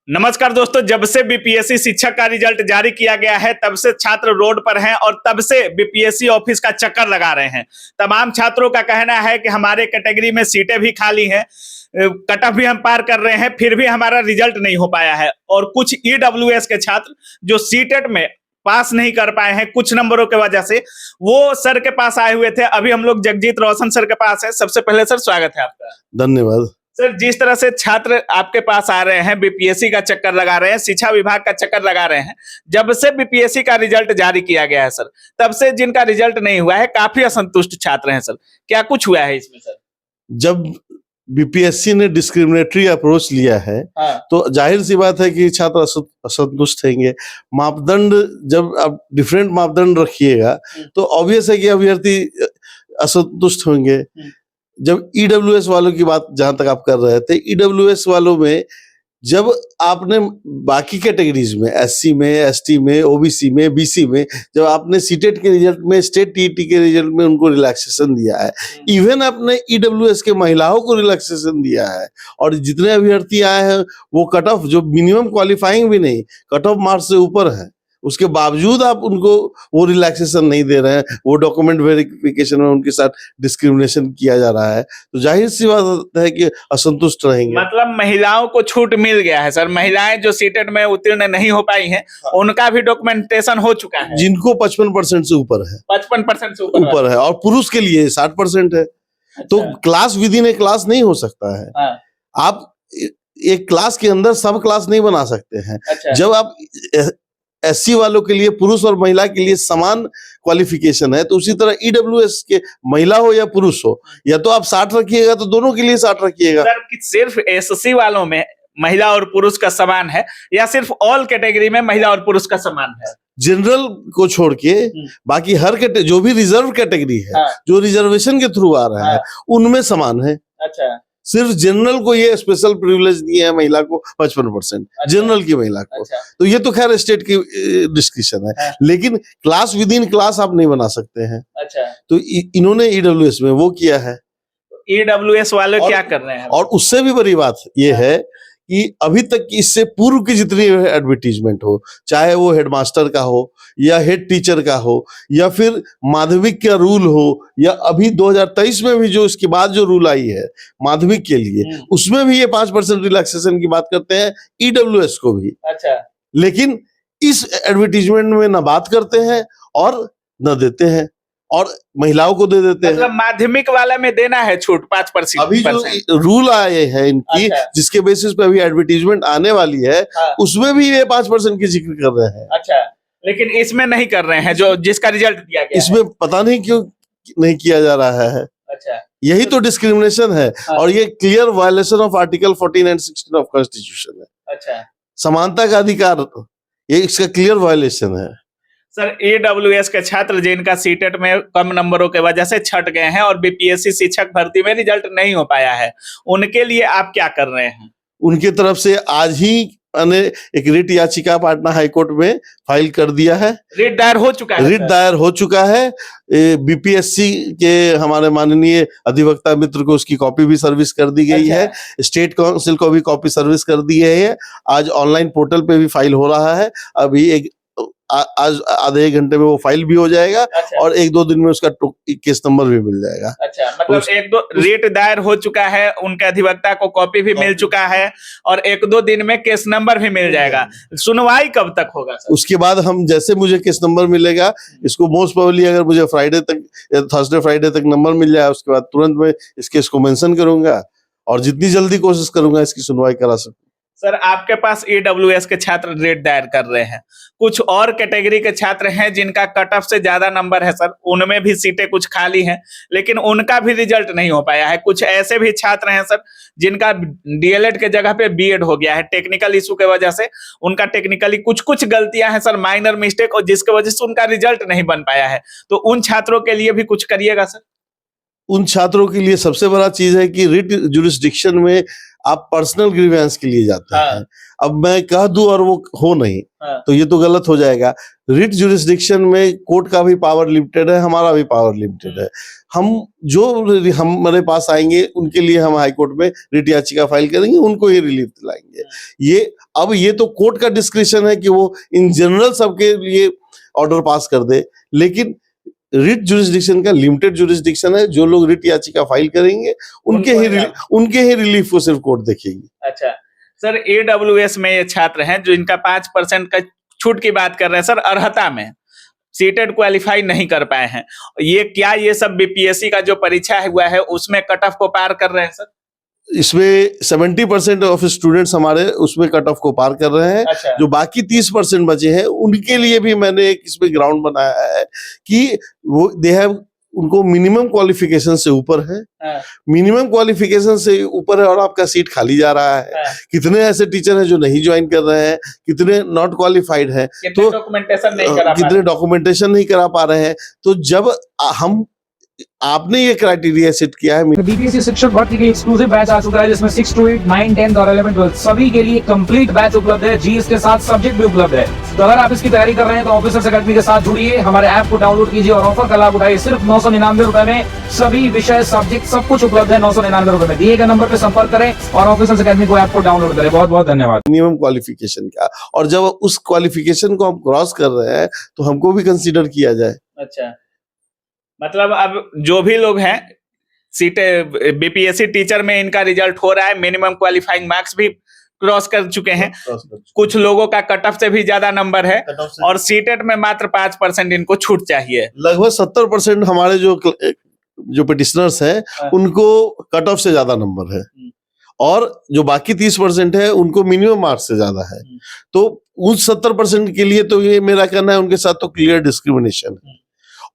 नमस्कार दोस्तों, जब से बीपीएससी शिक्षक का रिजल्ट जारी किया गया है तब से छात्र रोड पर हैं और तब से बीपीएससी ऑफिस का चक्कर लगा रहे हैं। तमाम छात्रों का कहना है कि हमारे कैटेगरी में सीटें भी खाली हैं, कट ऑफ भी हम पार कर रहे हैं, फिर भी हमारा रिजल्ट नहीं हो पाया है। और कुछ ईडब्ल्यूएस के छात्र जो सीटेट में पास नहीं कर पाए हैं कुछ नंबरों की वजह से, वो सर के पास आए हुए थे। अभी हम लोग जगजीत रोशन सर के पास है। सबसे पहले सर स्वागत है आपका। धन्यवाद सर। जिस तरह से छात्र आपके पास आ रहे हैं, बीपीएससी का चक्कर लगा रहे हैं, शिक्षा विभाग का चक्कर लगा रहे हैं, जब से बीपीएससी का रिजल्ट जारी किया गया है सर, तब से जिनका रिजल्ट नहीं हुआ है काफी असंतुष्ट छात्र हैं सर। क्या कुछ हुआ है इसमें सर? जब बीपीएससी ने डिस्क्रिमिनेटरी अप्रोच लिया है तो जाहिर सी बात है कि छात्र असंतुष्ट रहेंगे। मापदंड जब आप डिफरेंट मापदंड रखिएगा तो ऑब्वियस है कि अभ्यर्थी असंतुष्ट होंगे। जब ईडब्ल्यूएस वालों की बात जहां तक आप कर रहे थे, ईडब्ल्यूएस वालों में जब आपने बाकी कैटेगरीज में एससी में, एसटी में, ओबीसी में, बीसी में, जब आपने सीटेट के रिजल्ट में, स्टेट टीईटी के रिजल्ट में उनको रिलैक्सेशन दिया है, इवन आपने ईडब्ल्यूएस के महिलाओं को रिलैक्सेशन दिया है, और जितने अभ्यर्थी आए हैं वो कट ऑफ जो मिनिमम क्वालिफाइंग भी नहीं, कट ऑफ मार्क्स से ऊपर है, उसके बावजूद आप उनको वो रिलैक्सेशन नहीं दे रहे हैं, वो डॉक्यूमेंट वेरिफिकेशन में उनके साथ डिस्क्रिमिनेशन किया जा रहा है, तो जाहिर सी बात है कि असंतुष्ट रहेंगे। मतलब महिलाओं को छूट मिल गया है सर। महिलाएं जो सीटेट में उत्तीर्ण नहीं हो पाई हैं, उनका भी डॉक्यूमेंटेशन हो चुका है, जिनको 55% से ऊपर है, 55% से ऊपर है, और पुरुष के लिए 60% है। तो class with in A class नहीं हो सकता है। आप एक क्लास के अंदर सब क्लास नहीं बना सकते हैं। जब आप एससी वालों के लिए पुरुष और महिला के लिए समान क्वालिफिकेशन है, तो उसी तरह ईडब्ल्यूएस के महिला हो या पुरुष हो, या तो आप 60 रखिएगा तो दोनों के लिए 60 रखिएगा। सर, सिर्फ एससी वालों में महिला और पुरुष का समान है या सिर्फ ऑल कैटेगरी में महिला और पुरुष का समान है? जनरल को छोड़ के बाकी हर जो भी रिजर्व कैटेगरी है, जो रिजर्वेशन के थ्रू आ रहा है, उनमें समान है। अच्छा, सिर्फ जनरल को ये स्पेशल प्रिविलेज दिया है, महिला को 55%, जनरल की महिला को। तो ये तो खैर स्टेट की डिस्कशन है, लेकिन क्लास विद इन क्लास आप नहीं बना सकते हैं। तो इन्होंने ईडब्ल्यूएस में वो किया है। ईडब्ल्यूएस वाले क्या कर रहे हैं? और उससे भी बड़ी बात ये है कि अभी तक इससे पूर्व की जितनी एडवर्टीजमेंट हो, चाहे वो हेडमास्टर का हो या हेड टीचर का हो या फिर माध्यमिक का रूल हो, या अभी 2023 में भी जो इसके बाद जो रूल आई है माध्यमिक के लिए, उसमें भी ये 5% रिलैक्सेशन की बात करते हैं, ईडब्ल्यूएस को भी। लेकिन इस एडवर्टीजमेंट में ना बात करते हैं और न देते हैं, और महिलाओं को दे देते हैं। मतलब माध्यमिक वाला में देना है छूट 5%। अभी जो रूल आए हैं इनकी, जिसके बेसिस पे अभी एडवर्टीजमेंट आने वाली है, उसमें भी ये 5% की जिक्र कर रहे हैं। अच्छा, लेकिन इसमें नहीं कर रहे हैं, जो जिसका रिजल्ट दिया गया इसमें पता नहीं क्यों नहीं किया जा रहा है। अच्छा, यही तो डिस्क्रिमिनेशन है, और ये clear violation of article 14 and 16 of constitution है। अच्छा, समानता का अधिकार, ये इसका क्लियर वायलेशन है। सर, ईडब्ल्यूएस के छात्र जिनका सीटेट में कम नंबरों के वजह से छट गए हैं और बीपीएससी शिक्षक भर्ती में रिजल्ट नहीं हो पाया है, उनके लिए आप क्या कर रहे हैं? उनकी तरफ से आज ही मैंने एक रिट याचिका पटना हाईकोर्ट में फाइल कर दिया है। रिट दायर हो चुका है? रिट दायर हो चुका है। बीपीएससी के हमारे माननीय अधिवक्ता मित्र को उसकी कॉपी भी सर्विस कर दी गई है। स्टेट काउंसिल को भी कॉपी सर्विस कर दी गई है। आज ऑनलाइन पोर्टल पे भी फाइल हो रहा है। अभी आज आधे एक घंटे में वो फाइल भी हो जाएगा। और 1-2 दिन में उसका केस नंबर भी मिल जाएगा। अच्छा, मतलब 1-2 रेट दायर हो चुका है, उनके अधिवक्ता को कॉपी भी मिल चुका है, और 1-2 दिन में केस नंबर भी मिल जाएगा। सुनवाई कब तक होगा सर? उसके बाद हम जैसे मुझे केस नंबर मिलेगा, इसको मोस्ट प्रोबेबली अगर मुझे फ्राइडे तक या थर्सडे फ्राइडे तक नंबर मिल जाए, उसके बाद तुरंत मैं इस केस को मेंशन करूंगा और जितनी जल्दी कोशिश करूंगा इसकी सुनवाई करा सकूं। सर, आपके पास ईडब्ल्यूएस के छात्र रेट दायर कर रहे हैं, कुछ और कैटेगरी के छात्र हैं जिनका कट ऑफ से ज्यादा नंबर है सर, उनमें भी सीटें कुछ खाली हैं, लेकिन उनका भी रिजल्ट नहीं हो पाया है। कुछ ऐसे भी छात्र हैं सर जिनका डीएलएड के जगह पे बीएड हो गया है, टेक्निकल इशू के वजह से उनका टेक्निकली कुछ गलतियां हैं सर, माइनर मिस्टेक, और जिसके वजह से उनका रिजल्ट नहीं बन पाया है। तो उन छात्रों के लिए भी कुछ करिएगा सर? उन छात्रों के लिए सबसे बड़ा चीज है कि रिट जुरिस्डिक्शन में आप पर्सनल ग्रीवेंस के लिए जाते हाँ। हैं। अब मैं कह दूं और वो हो नहीं, हाँ। तो ये तो गलत हो जाएगा। रिट जुरिस्डिक्शन में कोर्ट का भी पावर लिमिटेड है, हमारा भी पावर लिमिटेड है। हम जो हमारे पास आएंगे उनके लिए हम हाई कोर्ट में रिट याचिका फाइल करेंगे, उनको ही रिलीफ दिलाएंगे। ये तो कोर्ट का डिस्क्रिप्शन है कि वो इन जनरल सबके लिए ऑर्डर पास कर दे, लेकिन रिट जुरिस्डिक्शन का लिमिटेड जुरिस्डिक्शन है। जो लोग रिट याचिका फाइल करेंगे उनके ही रिलीफ को सिर्फ कोर्ट देखेगी। अच्छा सर, AWS में ये छात्र हैं जो इनका 5% का छूट की बात कर रहे हैं सर, अर्हता में सीटेट क्वालिफाई नहीं कर पाए हैं, ये सब BPSC का जो परीक्षा हुआ है उसमें कट ऑफ को पार कर रहे हैं सर? इसमें 70% ऑफ स्टूडेंट्स हमारे उसमें कट ऑफ को पार कर रहे हैं। अच्छा। जो बाकी 30% बचे हैं उनके लिए भी मैंने एक इसमें ग्राउंड बनाया है कि वो उनको मिनिमम क्वालिफिकेशन से ऊपर है। हाँ। मिनिमम क्वालिफिकेशन से ऊपर है और आपका सीट खाली जा रहा है। हाँ। कितने ऐसे टीचर हैं जो नहीं ज्वाइन कर रहे हैं, कितने नॉट क्वालिफाइड हैं, तो कितने डॉक्यूमेंटेशन नहीं करा पा रहे हैं। तो जब आपने ये क्राइटेरिया सेट किया है। बीपीएससी शिक्षक भर्ती के एक्सक्लूसिव बैच आ चुका है जिसमें 6 to 8, 9, 10 और 11, 12 सभी के लिए कंप्लीट बैच उपलब्ध है। जी इसके साथ सब्जेक्ट भी उपलब्ध है। तो अगर आप इसकी तैयारी कर रहे हैं तो ऑफिसर्स अकेडमी के साथ जुड़िए, हमारे ऐप को डाउनलोड कीजिए और ऑफर का लाभ उठाइए। सिर्फ 999 रुपए में सभी विषय सब्जेक्ट सब कुछ उपलब्ध है। 999 रुपए में दिए गए नंबर पर संपर्क करें और ऑफिसर्स अकेडमी को ऐप को डाउनलोड करें। बहुत बहुत धन्यवाद। मिनिमम क्वालिफिकेशन का, और जब उस क्वालिफिकेशन को हम क्रॉस कर रहे हैं तो हमको भी कंसीडर किया जाए। अच्छा, मतलब अब जो भी लोग हैं BPSC टीचर में इनका रिजल्ट हो रहा है, मिनिमम क्वालिफाइंग मार्क्स भी क्रॉस कर चुके हैं। कुछ लोगों का कट ऑफ से भी ज्यादा नंबर है और सीटेट में मात्र 5% इनको छूट चाहिए। लगभग 70% हमारे जो पिटिशनर्स हैं उनको कट ऑफ से ज्यादा नंबर है और जो बाकी 30% है उनको मिनिमम मार्क्स से ज्यादा है। तो उस 70% के लिए तो ये मेरा कहना है उनके साथ तो क्लियर डिस्क्रिमिनेशन है।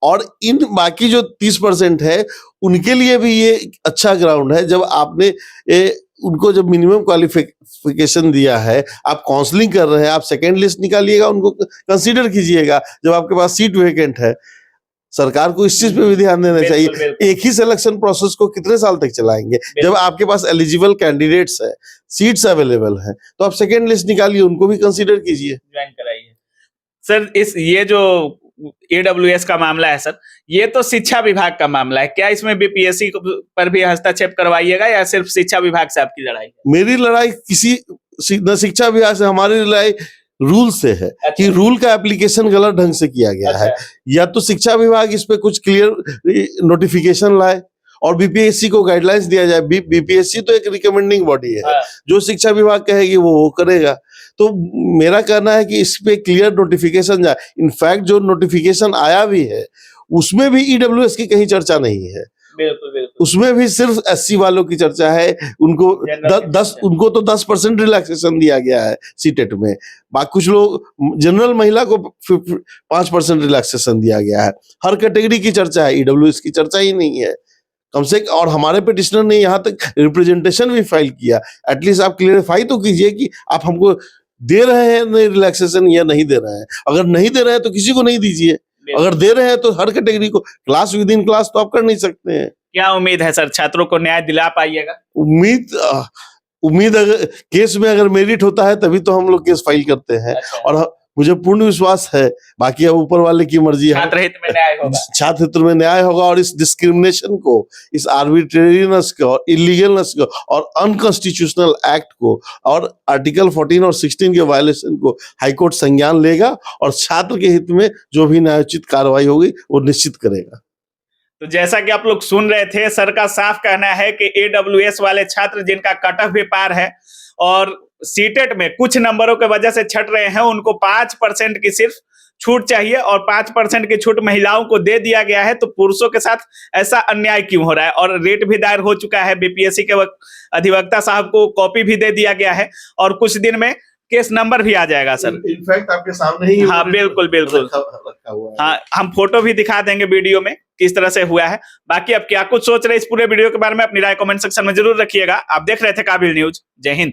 और इन बाकी जो 30% है उनके लिए भी ये अच्छा ग्राउंड है। जब आपने उनको जब मिनिमम क्वालिफिकेशन दिया है, आप काउंसलिंग कर रहे हैं, आप सेकेंड लिस्ट निकालिएगा, उनको कंसीडर कीजिएगा। जब आपके पास सीट वेकेंट है, सरकार को इस चीज पे भी ध्यान देना चाहिए। एक ही सिलेक्शन प्रोसेस को कितने साल तक चलाएंगे? जब आपके पास एलिजिबल कैंडिडेट्स है, सीट्स अवेलेबल हैं, तो आप सेकेंड लिस्ट निकालिए, उनको भी कंसीडर कीजिए, ज्वाइन कराइए। सर ये जो AWS का मामला है सर, ये तो शिक्षा विभाग का मामला है, क्या इसमें BPSC पर भी हस्तक्षेप करवाइएगा या सिर्फ शिक्षा विभाग से आपकी लड़ाई? मेरी लड़ाई न शिक्षा विभाग से, हमारी लड़ाई रूल से है। अच्छा। कि रूल का एप्लीकेशन गलत ढंग से किया गया है। या तो शिक्षा विभाग इस पे कुछ क्लियर नोटिफिकेशन लाए और BPSC को गाइडलाइंस दिया जाए। BPSC तो एक रिकमेंडिंग बॉडी है। जो शिक्षा विभाग कहेगी वो करेगा। तो मेरा कहना है कि इस पे क्लियर नोटिफिकेशन जाए। इनफैक्ट जो नोटिफिकेशन आया भी है उसमें भी EWS की कहीं चर्चा नहीं है। बिल्कुल। उसमें भी सिर्फ SC वालों की चर्चा है। उनको तो 10% रिलैक्सेशन दिया गया है सीटेट में। बाकी कुछ लोग जनरल महिला को 5% रिलैक्सेशन दिया गया है। हर कैटेगरी की चर्चा है, EWS की चर्चा ही नहीं है कम से कम। और हमारे पिटिशनर ने यहाँ तक रिप्रेजेंटेशन भी फाइल किया। एटलीस्ट आप क्लियरिफाई तो कीजिए कि आप हमको दे रहे हैं रिलैक्सेशन या नहीं दे रहे हैं। अगर नहीं दे रहे हैं तो किसी को नहीं दीजिए, अगर दे रहे हैं तो हर कैटेगरी को। क्लास विद इन क्लास तो आप कर नहीं सकते हैं। क्या उम्मीद है सर, छात्रों को न्याय दिला पाइएगा? उम्मीद अगर केस में अगर मेरिट होता है तभी तो हम लोग केस फाइल करते हैं। अच्छा। और मुझे पूर्ण विश्वास है, बाकी अब ऊपर वाले की मर्जी है। छात्र हित में न्याय होगा। छात्र हित में न्याय होगा और इस डिस्क्रिमिनेशन को, इस आर्बिट्रेरीनेस को और इलीगलनेस को और अनकॉन्स्टिट्यूशनल एक्ट को और आर्टिकल 14 और 16 के वायलेशन को हाईकोर्ट संज्ञान लेगा और छात्र के हित में जो भी न्यायोचित कार्रवाई होगी वो निश्चित करेगा। तो जैसा कि आप लोग सुन रहे थे, सर का साफ कहना है कि AWS वाले छात्र जिनका कट ऑफ भी पार है और सीटेट में कुछ नंबरों के वजह से छट रहे हैं, उनको 5% की सिर्फ छूट चाहिए और 5% की छूट महिलाओं को दे दिया गया है। तो पुरुषों के साथ ऐसा अन्याय क्यों हो रहा है? और रेट भी दायर हो चुका है। BPSC के अधिवक्ता साहब को कॉपी भी दे दिया गया है और कुछ दिन में केस नंबर भी आ जाएगा सर। इनफैक्ट आपके सामने ही। हाँ बिल्कुल रखा हुआ है। हाँ, हम फोटो भी दिखा देंगे वीडियो में किस तरह से हुआ है। बाकी अब क्या कुछ सोच रहे इस पूरे वीडियो के बारे में अपनी राय कमेंट सेक्शन में जरूर रखिएगा। आप देख रहे थे काबिल न्यूज। जय हिंद।